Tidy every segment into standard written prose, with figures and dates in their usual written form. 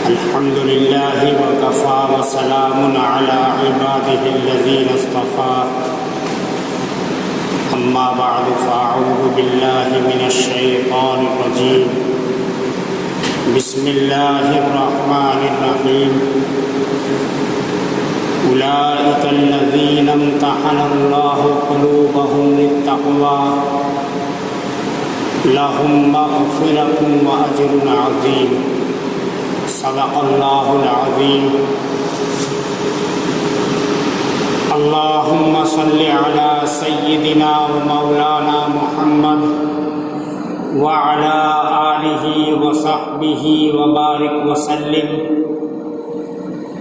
الحمد لله وكفى وسلام على عباده الذين اصطفى أما بعد فأعوذ بالله من الشيطان الرجيم بسم الله الرحمن الرحيم أولئك الذين امتحن الله قلوبهم للتقوى لهم مغفرة وأجر عظيم صدق الله العظيم اللهم صل على سيدنا ومولانا محمد وعلى آله وصحبه وبارك وسلم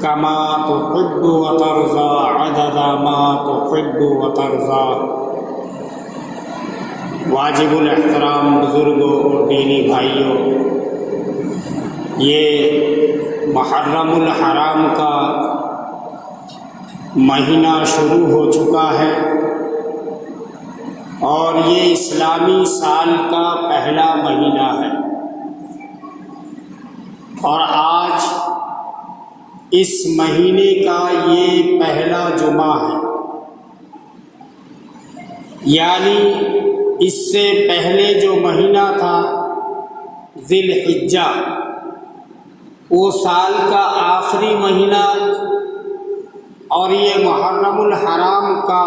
كما تحب وترضى عدد ما تحب وترضى واجب الاحترام بزرگوں اور دینی بھائیوں، یہ محرم الحرام کا مہینہ شروع ہو چکا ہے اور یہ اسلامی سال کا پہلا مہینہ ہے، اور آج اس مہینے کا یہ پہلا جمعہ ہے، یعنی اس سے پہلے جو مہینہ تھا ذی الحجہ، وہ سال کا آخری مہینہ، اور یہ محرم الحرام کا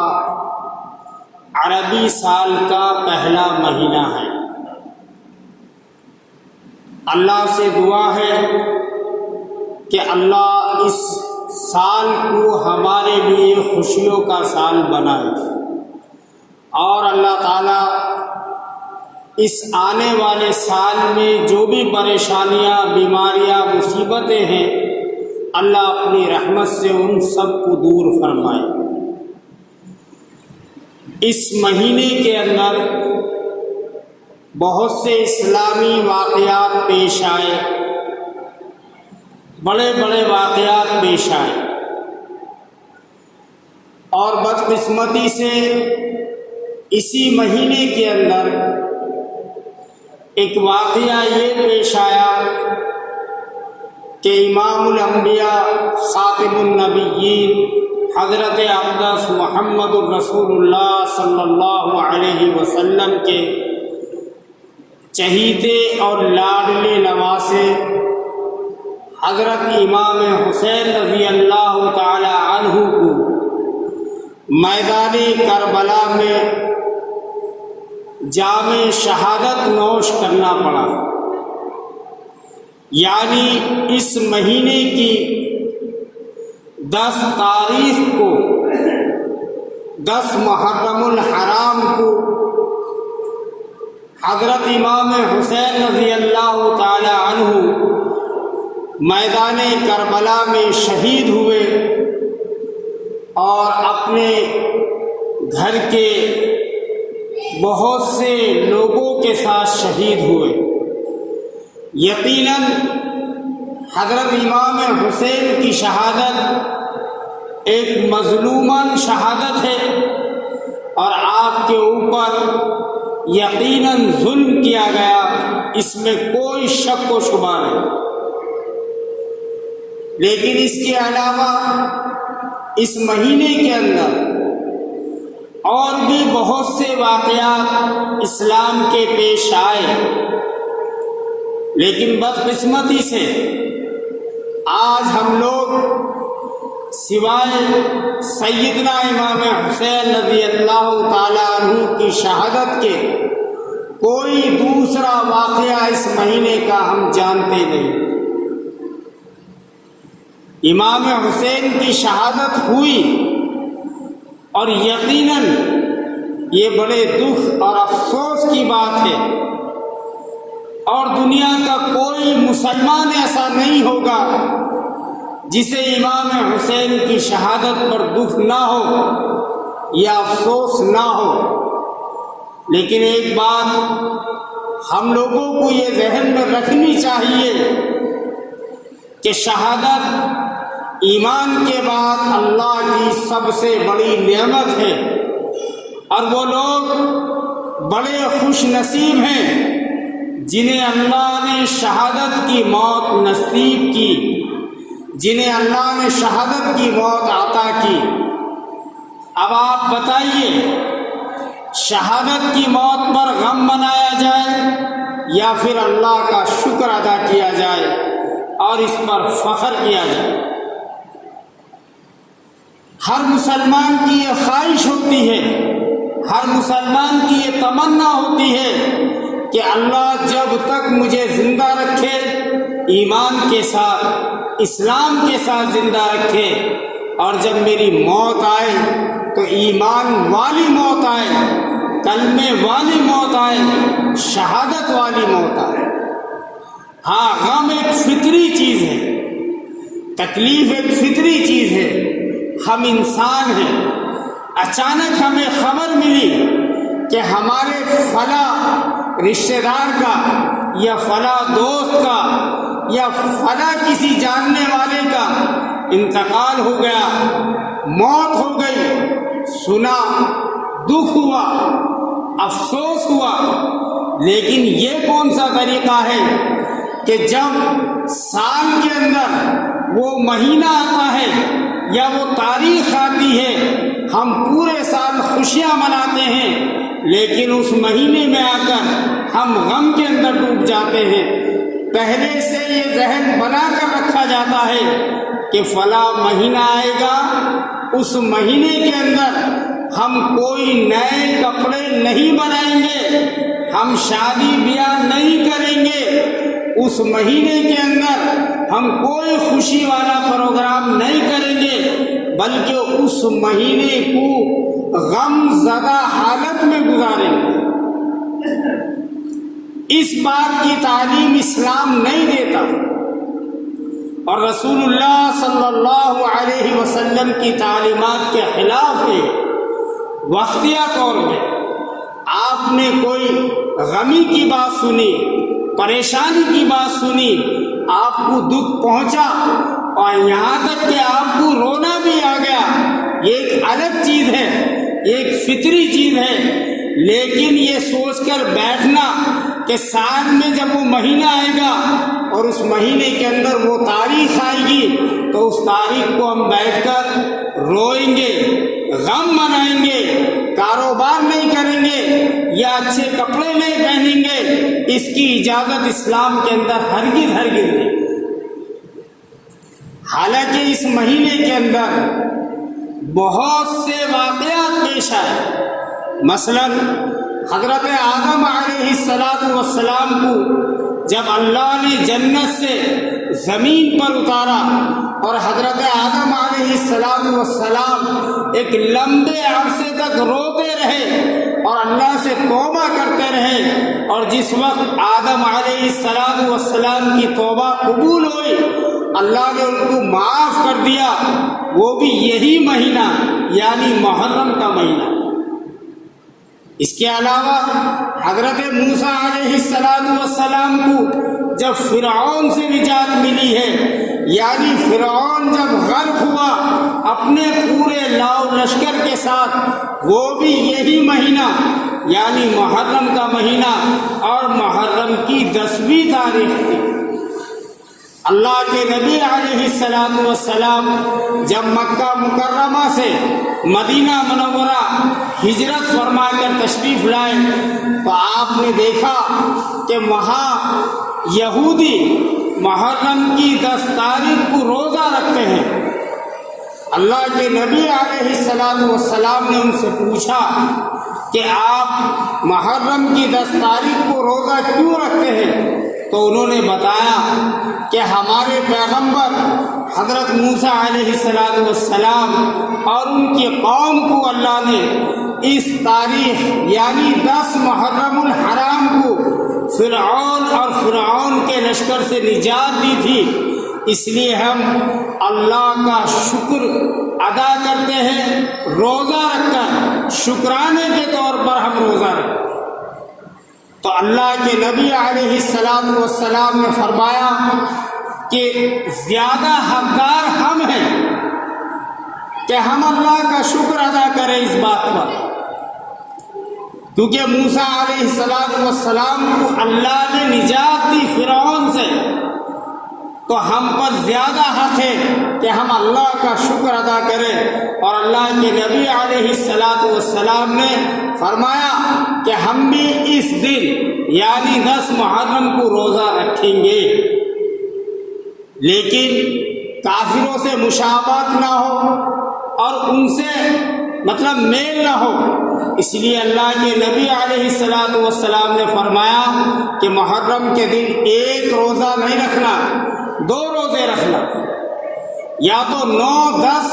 عربی سال کا پہلا مہینہ ہے۔ اللہ سے دعا ہے کہ اللہ اس سال کو ہمارے لیے خوشیوں کا سال بنائے، اور اللہ تعالیٰ اس آنے والے سال میں جو بھی پریشانیاں، بیماریاں، مصیبتیں ہیں، اللہ اپنی رحمت سے ان سب کو دور فرمائے۔ اس مہینے کے اندر بہت سے اسلامی واقعات پیش آئے، بڑے بڑے واقعات پیش آئے، اور بدقسمتی سے اسی مہینے کے اندر ایک واقعہ یہ پیش آیا کہ امام الانبیاء خاتم النبیین حضرت اقدس محمد الرسول اللہ صلی اللہ علیہ وسلم کے چہیتے اور لاڈلے نواسے حضرت امام حسین رضی اللہ تعالی عنہ کو میدان کربلا میں جام شہادت نوش کرنا پڑا، یعنی اس مہینے کی 10 تاریخ کو، 10 محرم الحرام کو حضرت امام حسین رضی اللہ تعالی عنہ میدان کربلا میں شہید ہوئے اور اپنے گھر کے بہت سے لوگوں کے ساتھ شہید ہوئے۔ یقیناً حضرت امام حسین کی شہادت ایک مظلوماً شہادت ہے، اور آپ کے اوپر یقیناً ظلم کیا گیا، اس میں کوئی شک و شبہ نہیں۔ لیکن اس کے علاوہ اس مہینے کے اندر اور بھی بہت سے واقعات اسلام کے پیش آئے، لیکن بدقسمتی سے آج ہم لوگ سوائے سیدنا امام حسین رضی اللہ تعالی عنہ کی شہادت کے کوئی دوسرا واقعہ اس مہینے کا ہم جانتے نہیں۔ امام حسین کی شہادت ہوئی، اور یقیناً یہ بڑے دکھ اور افسوس کی بات ہے، اور دنیا کا کوئی مسلمان ایسا نہیں ہوگا جسے امام حسین کی شہادت پر دکھ نہ ہو یا افسوس نہ ہو۔ لیکن ایک بات ہم لوگوں کو یہ ذہن میں رکھنی چاہیے کہ شہادت ایمان کے بعد اللہ کی سب سے بڑی نعمت ہے، اور وہ لوگ بڑے خوش نصیب ہیں جنہیں اللہ نے شہادت کی موت نصیب کی، جنہیں اللہ نے شہادت کی موت عطا کی۔ اب آپ بتائیے، شہادت کی موت پر غم منایا جائے یا پھر اللہ کا شکر ادا کیا جائے اور اس پر فخر کیا جائے؟ ہر مسلمان کی یہ خواہش ہوتی ہے، ہر مسلمان کی یہ تمنا ہوتی ہے کہ اللہ جب تک مجھے زندہ رکھے، ایمان کے ساتھ، اسلام کے ساتھ زندہ رکھے، اور جب میری موت آئے تو ایمان والی موت آئے، کلمے والی موت آئے، شہادت والی موت آئے۔ ہاں، غم ایک فطری چیز ہے، تکلیف ایک فطری چیز ہے، ہم انسان ہیں۔ اچانک ہمیں خبر ملی کہ ہمارے فلاں رشتہ دار کا یا فلاں دوست کا یا فلاں کسی جاننے والے کا انتقال ہو گیا، موت ہو گئی، سنا، دکھ ہوا، افسوس ہوا۔ لیکن یہ کون سا طریقہ ہے کہ جب سال کے اندر وہ مہینہ آتا ہے یا وہ تاریخ آتی ہے، ہم پورے سال خوشیاں مناتے ہیں، لیکن اس مہینے میں آ کر ہم غم کے اندر ڈوب جاتے ہیں۔ پہلے سے یہ ذہن بنا کر رکھا جاتا ہے کہ فلاں مہینہ آئے گا، اس مہینے کے اندر ہم کوئی نئے کپڑے نہیں بنائیں گے، ہم شادی بیاہ نہیں کریں گے، اس مہینے کے اندر ہم کوئی خوشی والا پروگرام نہیں کریں گے، بلکہ اس مہینے کو غم زدہ حالت میں گزاریں گے۔ اس بات کی تعلیم اسلام نہیں دیتا، اور رسول اللہ صلی اللہ علیہ وسلم کی تعلیمات کے خلاف ہے۔ وقتیہ طور پہ آپ نے کوئی غمی کی بات سنی، پریشانی کی بات سنی، آپ کو دکھ پہنچا اور یہاں تک کہ آپ کو رونا بھی آ گیا، یہ ایک الگ چیز ہے، ایک فطری چیز ہے۔ لیکن یہ سوچ کر بیٹھنا کہ سال میں جب وہ مہینہ آئے گا اور اس مہینے کے اندر وہ تاریخ آئے گی تو اس تاریخ کو ہم بیٹھ کر روئیں گے، غم منائیں گے، کاروبار نہیں کریں گے یا اچھے کپڑے نہیں پہنیں گے، اس کی اجازت اسلام کے اندر ہرگز نہیں۔ حالانکہ اس مہینے کے اندر بہت سے واقعات پیش آئے۔ مثلا حضرت آدم علیہ السلام کو جب اللہ نے جنت سے زمین پر اتارا اور حضرت آدم علیہ السلام ایک لمبے عرصے تک روتے رہے اور اللہ سے توبہ کرتے رہے، اور جس وقت آدم علیہ السلام کی توبہ قبول ہوئی، اللہ نے ان کو معاف کر دیا، وہ بھی یہی مہینہ یعنی محرم کا مہینہ۔ اس کے علاوہ حضرت موسیٰ علیہ السلام کو جب فرعون سے نجات ملی ہے، یعنی فرعون جب غرق ہوا اپنے پورے لاؤ لشکر کے ساتھ، وہ بھی یہی مہینہ یعنی محرم کا مہینہ، اور محرم کی 10ویں تاریخ تھی۔ اللہ کے نبی علیہ السلام جب مکہ مکرمہ سے مدینہ منورہ ہجرت فرما کر تشریف لائے تو آپ نے دیکھا کہ وہاں یہودی محرم کی 10 تاریخ کو روزہ رکھتے ہیں۔ اللہ کے نبی علیہ السلام نے ان سے پوچھا کہ آپ محرم کی 10 تاریخ کو روزہ کیوں رکھتے ہیں؟ تو انہوں نے بتایا کہ ہمارے پیغمبر حضرت موسیٰ علیہ السلام اور ان کی قوم کو اللہ نے اس تاریخ یعنی 10 محرم الحرام کو فرعون اور فرعون کے لشکر سے نجات دی تھی، اس لیے ہم اللہ کا شکر ادا کرتے ہیں، روزہ رکھ کر شکرانے کے طور پر ہم روزہ رکھتے ہیں۔ تو اللہ کے نبی علیہ السلام نے فرمایا کہ زیادہ حقدار ہم ہیں کہ ہم اللہ کا شکر ادا کریں اس بات پر۔ کیونکہ موسیٰ علیہ السلام کو اللہ نے نجات دی فرعون سے، تو ہم پر زیادہ حق ہے کہ ہم اللہ کا شکر ادا کریں۔ اور اللہ کے نبی علیہ السلام نے فرمایا کہ ہم بھی اس دن یعنی 10 محرم کو روزہ رکھیں گے، لیکن کافروں سے مشابہت نہ ہو اور ان سے مطلب میل نہ ہو، اس لیے اللہ کے نبی علیہ السلام نے فرمایا کہ محرم کے دن ایک روزہ نہیں رکھنا، 2 روزے رکھنا، یا تو 9 10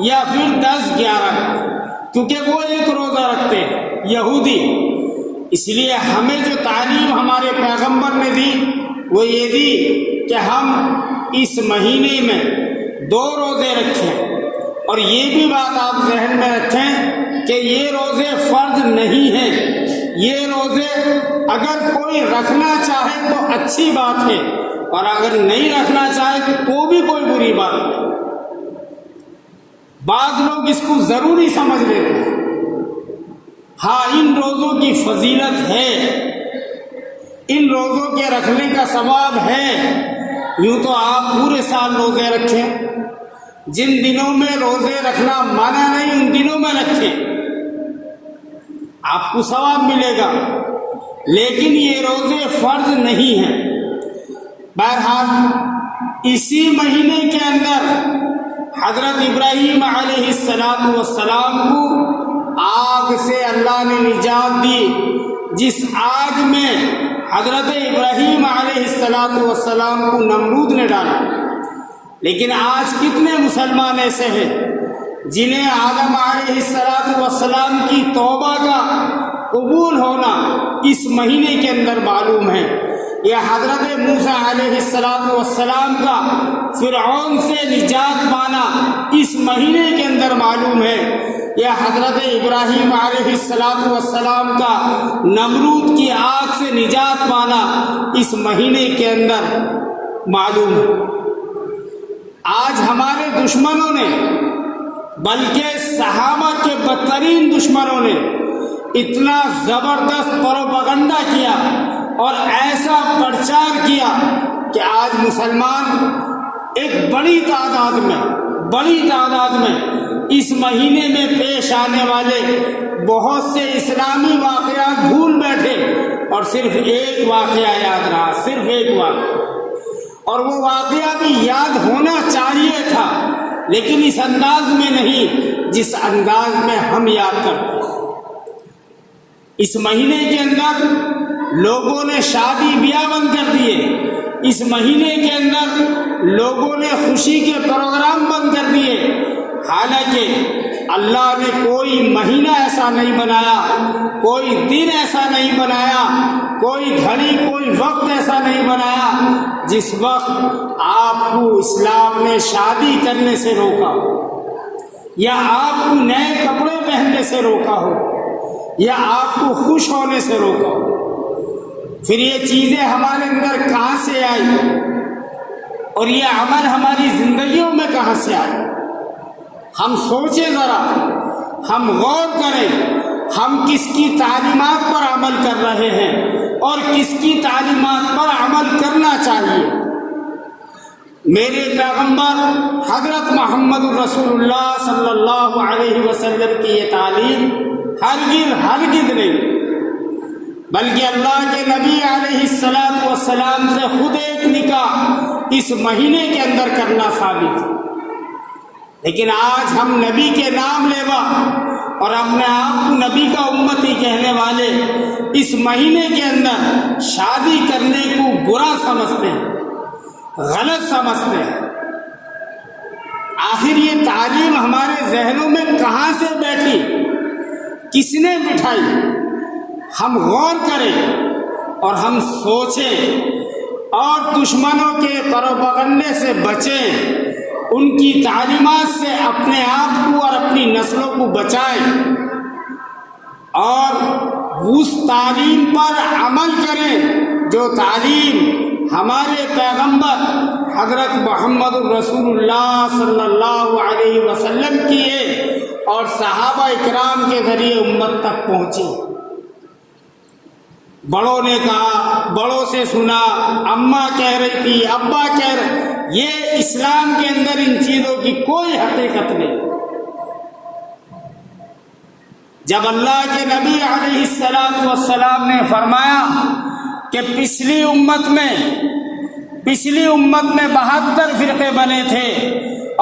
یا پھر 10 11، کیونکہ وہ ایک روزہ رکھتے ہیں یہودی۔ اس لیے ہمیں جو تعلیم ہمارے پیغمبر نے دی وہ یہ دی کہ ہم اس مہینے میں 2 روزے رکھیں، اور یہ بھی بات آپ ذہن میں رکھیں کہ یہ روزے فرض نہیں ہیں، یہ روزے اگر کوئی رکھنا چاہے تو اچھی بات ہے، اور اگر نہیں رکھنا چاہے تو بھی کوئی بری بات نہیں۔ بعض لوگ اس کو ضروری سمجھ لیتے ہیں۔ ہاں، ان روزوں کی فضیلت ہے، ان روزوں کے رکھنے کا ثواب ہے۔ یوں تو آپ پورے سال روزے رکھیں، جن دنوں میں روزے رکھنا مانا نہیں ان دنوں میں رکھیں، آپ کو ثواب ملے گا، لیکن یہ روزے فرض نہیں ہیں۔ بہرحال اسی مہینے کے اندر حضرت ابراہیم علیہ السلام کو آگ سے اللہ نے نجات دی، جس آگ میں حضرت ابراہیم علیہ السلام کو نمرود نے ڈالا۔ لیکن آج کتنے مسلمان ایسے ہیں جنہیں آدم علیہ السلام کی توبہ کا قبول ہونا اس مہینے کے اندر معلوم ہے، یا حضرت موسیٰ علیہ السلام کا فرعون سے نجات پانا اس مہینے کے اندر معلوم ہے، یا حضرت ابراہیم علیہ السلام کا نمرود کی آگ سے نجات پانا اس مہینے کے اندر معلوم ہے۔ آج ہمارے دشمنوں نے، بلکہ صحابہ کے بدترین دشمنوں نے اتنا زبردست پروپیگنڈا کیا اور ایسا پرچار کیا کہ آج مسلمان ایک بڑی تعداد میں اس مہینے میں پیش آنے والے بہت سے اسلامی واقعات بھول بیٹھے، اور صرف ایک واقعہ یاد رہا، صرف ایک واقعہ، اور وہ واقعہ بھی یاد ہونا چاہیے تھا، لیکن اس انداز میں نہیں جس انداز میں ہم یاد کرتے ہیں۔ اس مہینے کے اندر لوگوں نے شادی بیاہ بند کر دیے، اس مہینے کے اندر لوگوں نے خوشی کے پروگرام بند کر دیے، حالانکہ اللہ نے کوئی مہینہ ایسا نہیں بنایا، کوئی دن ایسا نہیں بنایا، کوئی گھڑی کوئی وقت ایسا نہیں بنایا جس وقت آپ کو اسلام نے شادی کرنے سے روکا ہو، یا آپ کو نئے کپڑے پہننے سے روکا ہو، یا آپ کو خوش ہونے سے روکا ہو۔ پھر یہ چیزیں ہمارے اندر کہاں سے آئی، اور یہ عمل ہماری زندگیوں میں کہاں سے آئے؟ ہم سوچیں ذرا، ہم غور کریں، ہم کس کی تعلیمات پر عمل کر رہے ہیں اور کس کی تعلیمات پر عمل کرنا چاہیے۔ میرے پیغمبر حضرت محمد الرسول اللہ صلی اللہ علیہ وسلم کی یہ تعلیم ہرگز نہیں، بلکہ اللہ کے نبی علیہ السلام سے خود ایک نکاح اس مہینے کے اندر کرنا ثابت ہے، لیکن آج ہم نبی کے نام لیوا اور اپنے آپ کو نبی کا امتی کہنے والے اس مہینے کے اندر شادی کرنے کو برا سمجھتے ہیں، غلط سمجھتے ہیں۔ آخر یہ تعلیم ہمارے ذہنوں میں کہاں سے بیٹھی، کس نے بٹھائی؟ ہم غور کریں اور ہم سوچیں، اور دشمنوں کے پروپیگنڈے سے بچیں، ان کی تعلیمات سے اپنے آپ کو اور اپنی نسلوں کو بچائیں، اور اس تعلیم پر عمل کریں جو تعلیم ہمارے پیغمبر حضرت محمد الرسول اللہ صلی اللہ علیہ وسلم کی ہے اور صحابہ اکرام کے ذریعے امت تک پہنچی۔ بڑوں نے کہا، بڑوں سے سنا، اماں کہہ رہی تھی، ابا کہہ رہے، یہ اسلام کے اندر ان چیزوں کی کوئی حقیقت نہیں۔ جب اللہ کے نبی علیہ السلام نے فرمایا کہ پچھلی امت میں 72 فرقے بنے تھے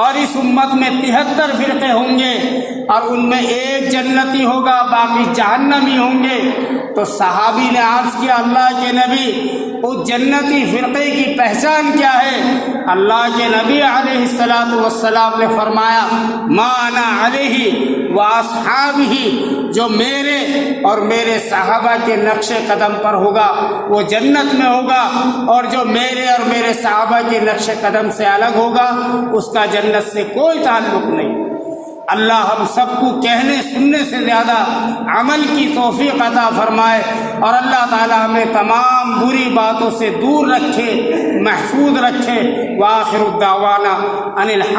اور اس امت میں 73 فرقے ہوں گے اور ان میں ایک جنتی ہوگا، باقی جہنمی ہوں گے، تو صحابی نے عرض کیا اللہ کے نبی اس جنتی فرقے کی پہچان کیا ہے؟ اللہ کے نبی علیہ السلام نے فرمایا ما انا علیہ واصحابہ، جو میرے اور میرے صحابہ کے نقش قدم پر ہوگا وہ جنت میں ہوگا، اور جو میرے اور میرے صحابہ کے نقش قدم سے الگ ہوگا اس کا جنت سے کوئی تعلق نہیں۔ اللہ ہم سب کو کہنے سننے سے زیادہ عمل کی توفیق عطا فرمائے، اور اللہ تعالی ہمیں تمام بری باتوں سے دور رکھے، محفوظ رکھے۔ وآخر الدعوانا ان الحمد